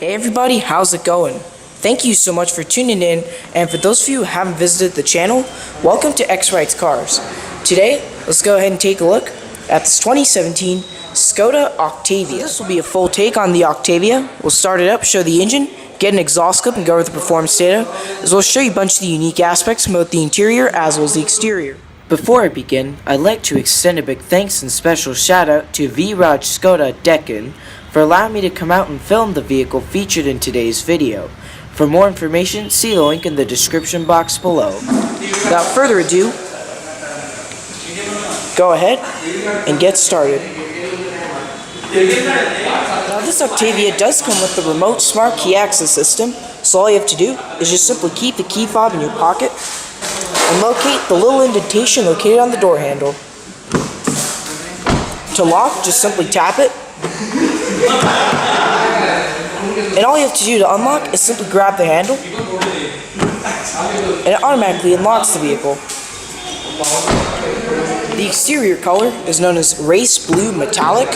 Hey everybody, how's it going? Thank you so much for tuning in, and for those of you who haven't visited the channel, welcome to X Writes Cars. Today, let's go ahead and take a look at this 2017 Škoda Octavia. So this will be a full take on the Octavia. We'll start it up, show the engine, get an exhaust clip, and go over the performance data, as well as show you a bunch of the unique aspects from both the interior as well as the exterior. Before I begin, I'd like to extend a big thanks and special shout out to Viraj Škoda Dekin for allowing me to come out and film the vehicle featured in today's video. For more information, see the link in the description box below. Without further ado, go ahead and get started. Now this Octavia does come with the remote smart key access system, so all you have to do is just simply keep the key fob in your pocket and locate the little indentation located on the door handle. To lock, just simply tap it. And all you have to do to unlock is simply grab the handle, and it automatically unlocks the vehicle. The exterior color is known as Race Blue Metallic,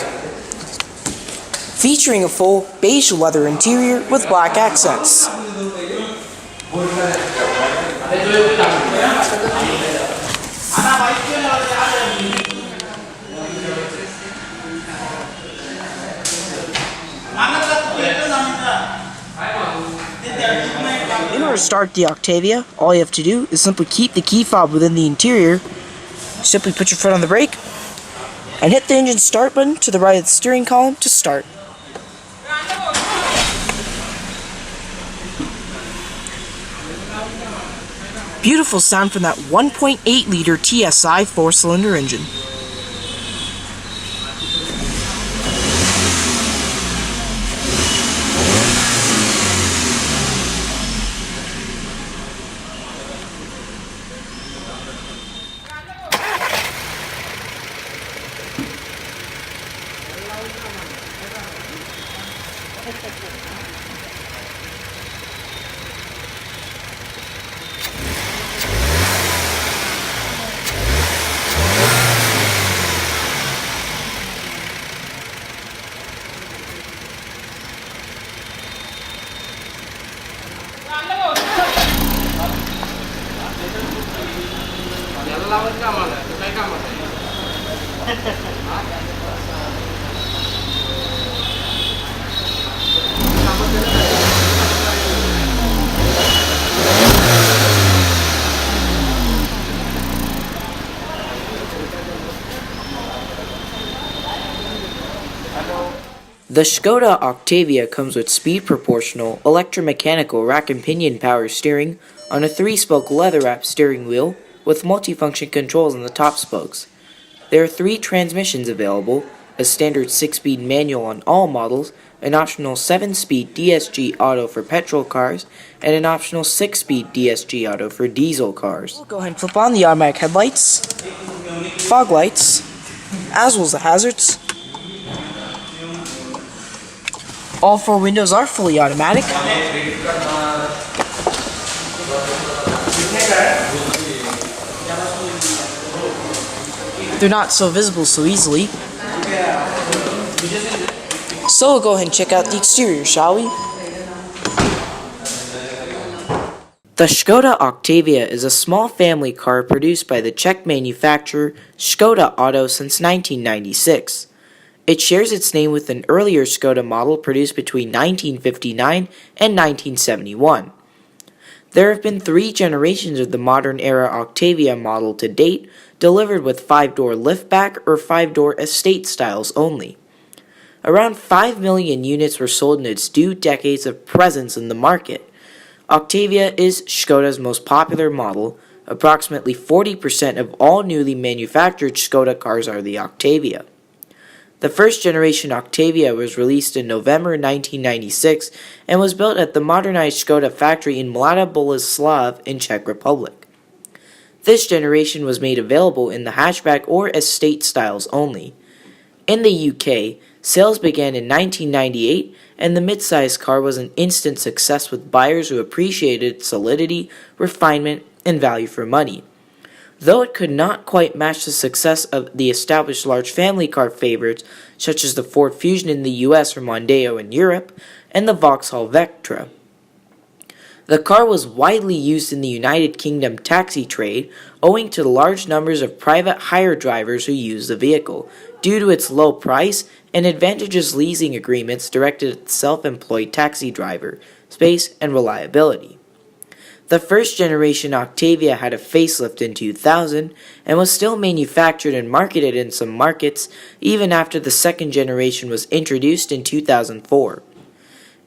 featuring a full beige leather interior with black accents. In order to start the Octavia, all you have to do is simply keep the key fob within the interior, simply put your foot on the brake, and hit the engine start button to the right of the steering column to start. Beautiful sound from that 1.8 liter TSI 4-cylinder engine. The Škoda Octavia comes with speed-proportional, electromechanical rack and pinion power steering on a 3-spoke leather-wrapped steering wheel with multifunction controls on the top spokes. There are 3 transmissions available, a standard 6-speed manual on all models, an optional 7-speed DSG auto for petrol cars, and an optional 6-speed DSG auto for diesel cars. We'll go ahead and flip on the automatic headlights, fog lights, as well as the hazards. All 4 windows are fully automatic. They're not so visible so easily. So we'll go ahead and check out the exterior, shall we? The Škoda Octavia is a small family car produced by the Czech manufacturer Škoda Auto since 1996. It shares its name with an earlier Škoda model produced between 1959 and 1971. There have been 3 generations of the modern-era Octavia model to date, delivered with 5-door liftback or 5-door estate styles only. Around 5 million units were sold in its 2 decades of presence in the market. Octavia is Škoda's most popular model. Approximately 40% of all newly manufactured Škoda cars are the Octavia. The first generation Octavia was released in November 1996 and was built at the modernized Škoda factory in Mladá Boleslav in Czech Republic. This generation was made available in the hatchback or estate styles only. In the UK, sales began in 1998, and the midsize car was an instant success with buyers who appreciated its solidity, refinement, and value for money. Though it could not quite match the success of the established large family car favorites such as the Ford Fusion in the US or Mondeo in Europe, and the Vauxhall Vectra. The car was widely used in the United Kingdom taxi trade owing to the large numbers of private hire drivers who used the vehicle, due to its low price and advantageous leasing agreements directed at the self-employed taxi driver, space, and reliability. The first generation Octavia had a facelift in 2000 and was still manufactured and marketed in some markets even after the second generation was introduced in 2004.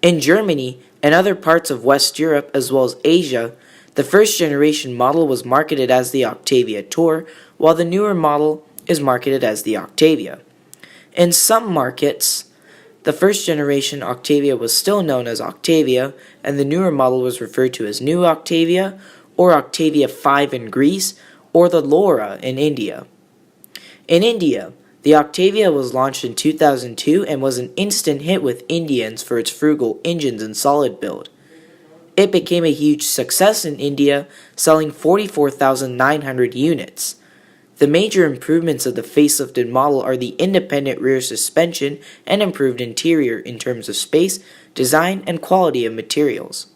In Germany and other parts of West Europe as well as Asia, the first generation model was marketed as the Octavia Tour, while the newer model is marketed as the Octavia. In some markets, the first generation Octavia was still known as Octavia, and the newer model was referred to as New Octavia, or Octavia 5 in Greece, or the Laura in India. In India, the Octavia was launched in 2002 and was an instant hit with Indians for its frugal engines and solid build. It became a huge success in India, selling 44,900 units. The major improvements of the facelifted model are the independent rear suspension and improved interior in terms of space, design, and quality of materials.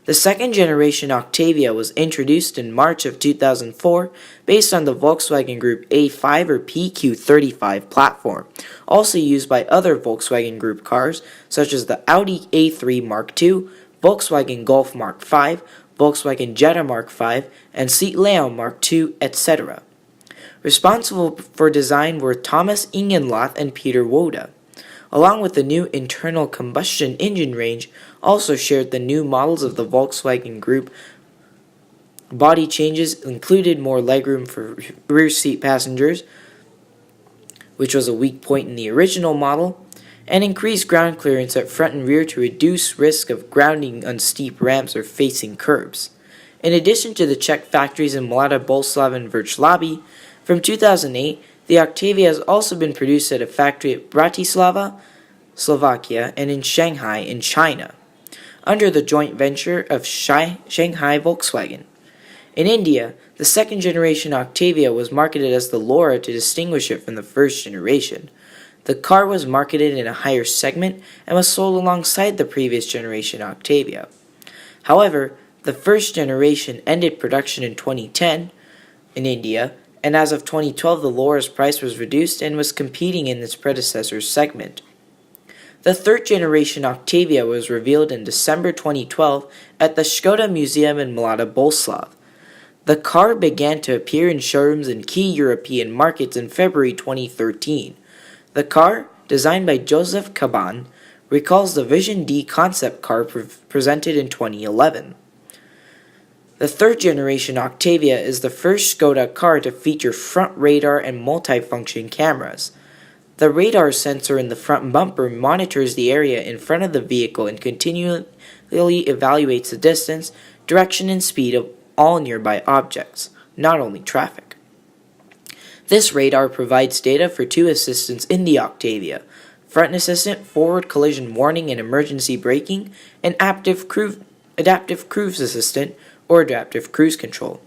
The second generation Octavia was introduced in March of 2004 based on the Volkswagen Group A5 or PQ35 platform, also used by other Volkswagen Group cars such as the Audi A3 Mark II, Volkswagen Golf Mark V, Volkswagen Jetta Mark V, and Seat Leon Mark II, etc. Responsible for design were Thomas Ingenlath and Peter Woda. Along with the new internal combustion engine range, also shared the new models of the Volkswagen Group. Body changes included more legroom for rear seat passengers, which was a weak point in the original model, and increased ground clearance at front and rear to reduce risk of grounding on steep ramps or facing curbs. In addition to the Czech factories in Mladá Boleslav and Vrchlabí, from 2008, the Octavia has also been produced at a factory at Bratislava, Slovakia, and in Shanghai, in China, under the joint venture of Shanghai Volkswagen. In India, the second generation Octavia was marketed as the Laura to distinguish it from the first generation. The car was marketed in a higher segment and was sold alongside the previous generation Octavia. However, the first generation ended production in 2010 in India, and as of 2012 the Laura's price was reduced and was competing in its predecessor's segment. The third generation Octavia was revealed in December 2012 at the Škoda Museum in Mladá Boleslav. The car began to appear in showrooms in key European markets in February 2013. The car, designed by Josef Kaban, recalls the Vision D concept car presented in 2011. The third generation Octavia is the first Škoda car to feature front radar and multifunction cameras. The radar sensor in the front bumper monitors the area in front of the vehicle and continually evaluates the distance, direction, and speed of all nearby objects, not only traffic. This radar provides data for two assistants in the Octavia: front assistant, forward collision warning and emergency braking, and adaptive cruise assistant or adaptive cruise control.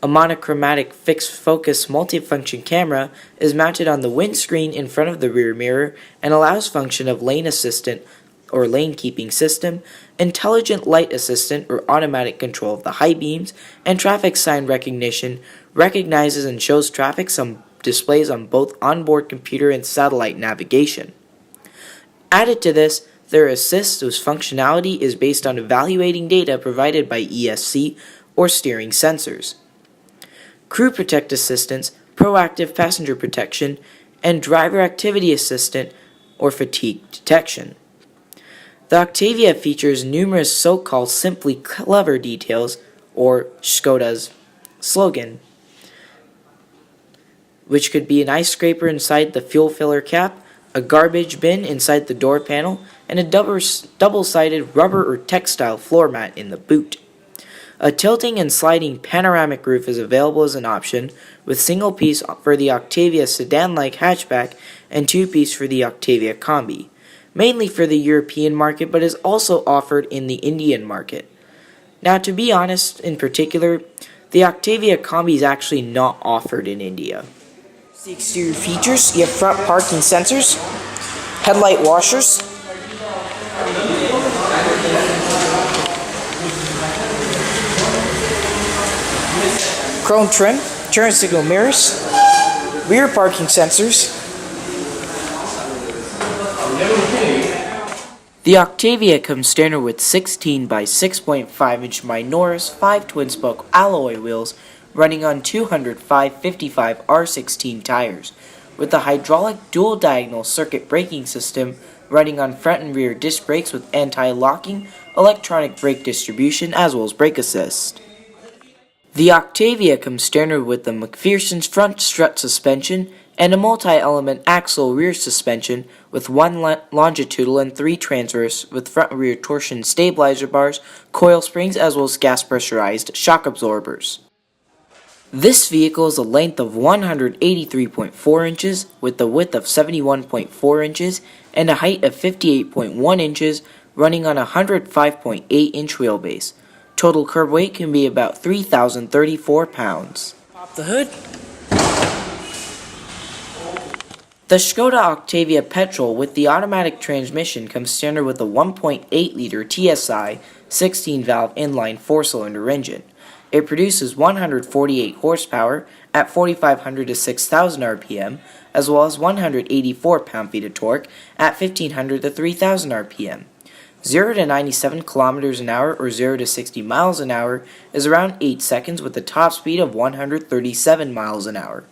A monochromatic fixed-focus multifunction camera is mounted on the windscreen in front of the rear mirror and allows function of lane assistant or lane keeping system, intelligent light assistant or automatic control of the high beams, and traffic sign recognition, recognizes and shows traffic displays on both onboard computer and satellite navigation. Added to this, there are assists whose functionality is based on evaluating data provided by ESC or steering sensors. Crew Protect Assistance, Proactive Passenger Protection, and Driver Activity Assistant or Fatigue Detection. The Octavia features numerous so-called simply clever details, or Škoda's slogan, which could be an ice scraper inside the fuel filler cap, a garbage bin inside the door panel, and a double-sided rubber or textile floor mat in the boot. A tilting and sliding panoramic roof is available as an option, with single piece for the Octavia sedan-like hatchback and two-piece for the Octavia Combi, mainly for the European market but is also offered in the Indian market. Now, to be honest, in particular, The Octavia Combi is actually not offered in India. The exterior features, you have front parking sensors, headlight washers, chrome trim, turn signal mirrors, rear parking sensors. The Octavia comes standard with 16 by 6.5 inch Minoris 5 twin-spoke alloy wheels running on 205/55 R16 tires, with a hydraulic dual-diagonal circuit braking system running on front and rear disc brakes with anti-locking electronic brake distribution as well as brake assist. The Octavia comes standard with the McPherson's front strut suspension and a multi-element axle rear suspension with one longitudinal and 3 transverse with front and rear torsion stabilizer bars, coil springs, as well as gas pressurized shock absorbers. This vehicle is a length of 183.4 inches with a width of 71.4 inches and a height of 58.1 inches, running on a 105.8 inch wheelbase. Total curb weight can be about 3,034 pounds. Pop the hood. The Škoda Octavia Petrol with the automatic transmission comes standard with a 1.8-liter TSI 16-valve inline 4-cylinder engine. It produces 148 horsepower at 4,500 to 6,000 RPM, as well as 184 pound-feet of torque at 1,500 to 3,000 RPM. 0 to 97 kilometers an hour or 0 to 60 miles an hour is around 8 seconds with a top speed of 137 miles an hour.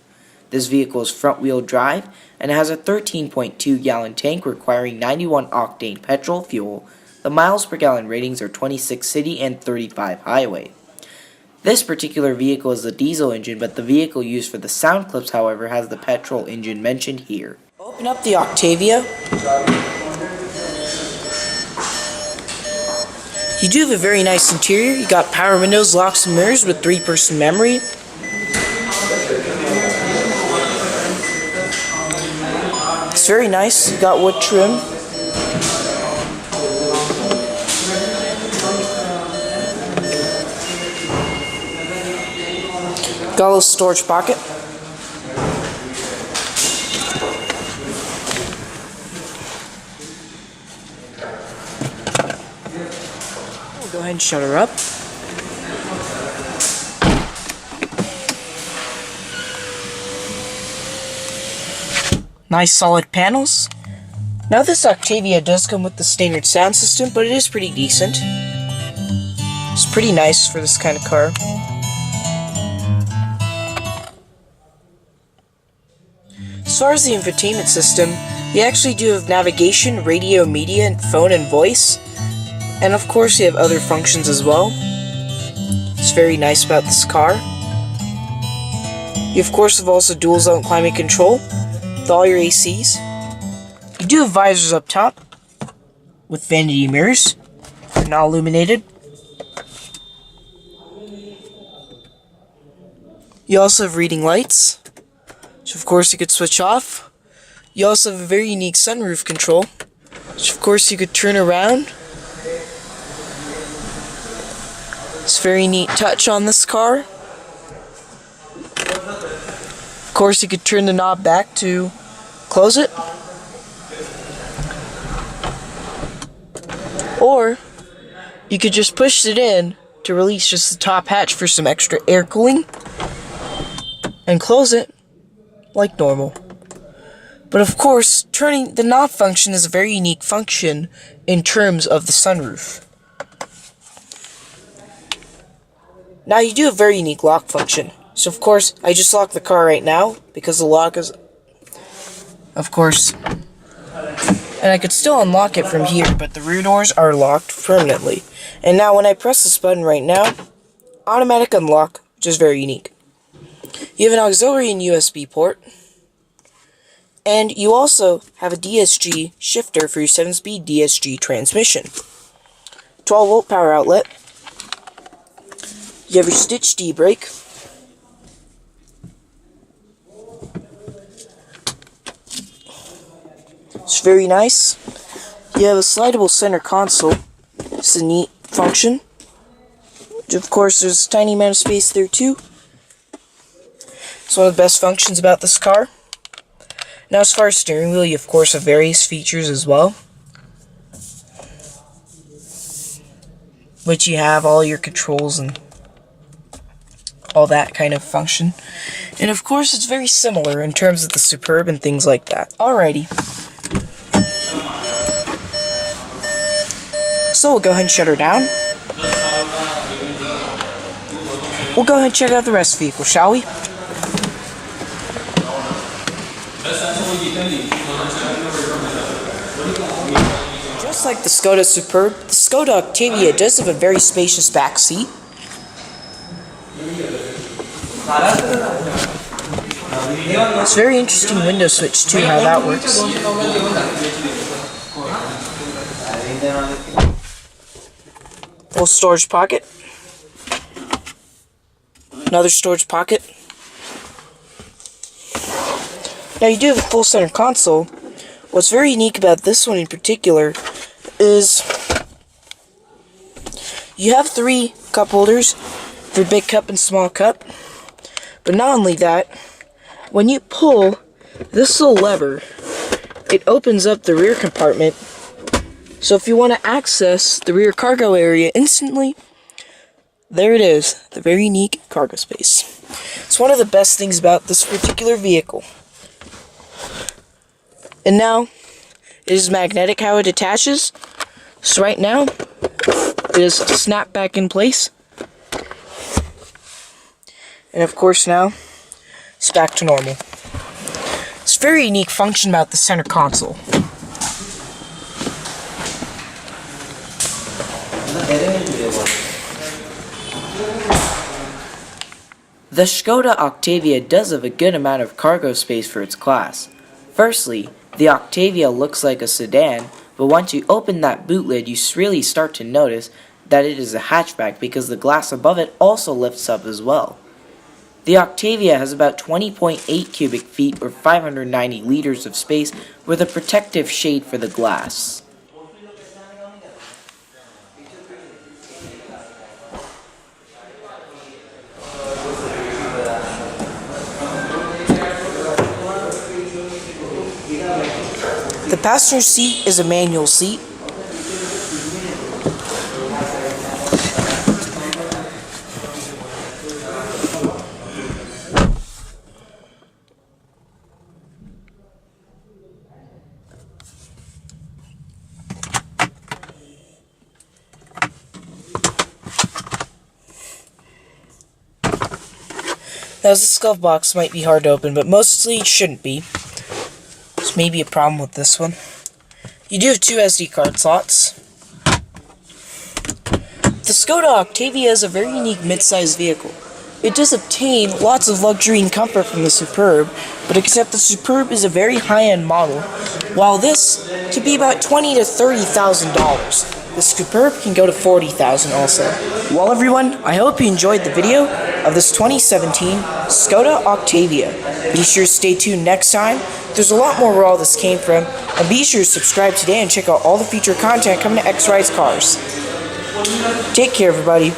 This vehicle is front-wheel drive and has a 13.2-gallon tank requiring 91 octane petrol fuel. The miles per gallon ratings are 26 city and 35 highway. This particular vehicle is a diesel engine, but the vehicle used for the sound clips, however, has the petrol engine mentioned here. Open up the Octavia. You do have a very nice interior. You got power windows, locks, and mirrors with 3-person memory. It's very nice. You got wood trim. Got a little storage pocket. We'll go ahead and shut her up. Nice solid panels. Now this Octavia does come with the standard sound system, but it is pretty decent. It's pretty nice for this kind of car. As far as the infotainment system, you actually do have navigation, radio, media, and phone and voice. And of course you have other functions as well. It's very nice about this car. You of course have also dual zone climate control with all your ACs. You do have visors up top with vanity mirrors. They're not illuminated. You also have reading lights, which of course you could switch off. You also have a very unique sunroof control, which of course you could turn around. It's a very neat touch on this car. Of course you could turn the knob back to close it. Or you could just push it in to release just the top hatch for some extra air cooling and close it like normal. But of course, turning the knob function is a very unique function in terms of the sunroof. Now you do have a very unique lock function. So of course, I just locked the car right now because the lock is, of course, and I could still unlock it from here, but the rear doors are locked permanently. And now when I press this button right now, automatic unlock, which is very unique. You have an auxiliary and USB port. And you also have a DSG shifter for your 7-speed DSG transmission. 12-volt power outlet. You have your stitch D-brake. It's very nice. You have a slidable center console. It's a neat function. Of course, there's a tiny amount of space there too. It's one of the best functions about this car. Now, as far as steering wheel, you of course have various features as well, which you have all your controls and all that kind of function. And of course, it's very similar in terms of the Superb and things like that. Alrighty. So we'll go ahead and shut her down. We'll go ahead and check out the rest of the vehicle, shall we? Just like the Škoda Superb, the Škoda Octavia does have a very spacious back seat. It's a very interesting window switch too, how that works. Little storage pocket. Another storage pocket. Now you do have a full center console. What's very unique about this one in particular is you have 3 cup holders for big cup and small cup. But not only that, when you pull this little lever, it opens up the rear compartment. So if you want to access the rear cargo area instantly, there it is, the very unique cargo space. It's one of the best things about this particular vehicle. And now, it is magnetic how it attaches. So right now, it is snapped back in place. And of course now, it's back to normal. It's a very unique function about the center console. The Škoda Octavia does have a good amount of cargo space for its class. Firstly, the Octavia looks like a sedan, but once you open that boot lid, you really start to notice that it is a hatchback because the glass above it also lifts up as well. The Octavia has about 20.8 cubic feet or 590 liters of space with a protective shade for the glass. The passenger seat is a manual seat. Now, this glove box might be hard to open, but mostly it shouldn't be. There's maybe a problem with this one. You do have 2 SD card slots. The Škoda Octavia is a very unique mid-sized vehicle. It does obtain lots of luxury and comfort from the Superb, but except the Superb is a very high-end model, while this can be about $20,000 to $30,000. The Superb can go to $40,000 also. Well everyone, I hope you enjoyed the video of this 2017 Škoda Octavia. Be sure to stay tuned next time. There's a lot more where all this came from, and be sure to subscribe today and check out all the future content coming to X Rides Cars. Take care everybody.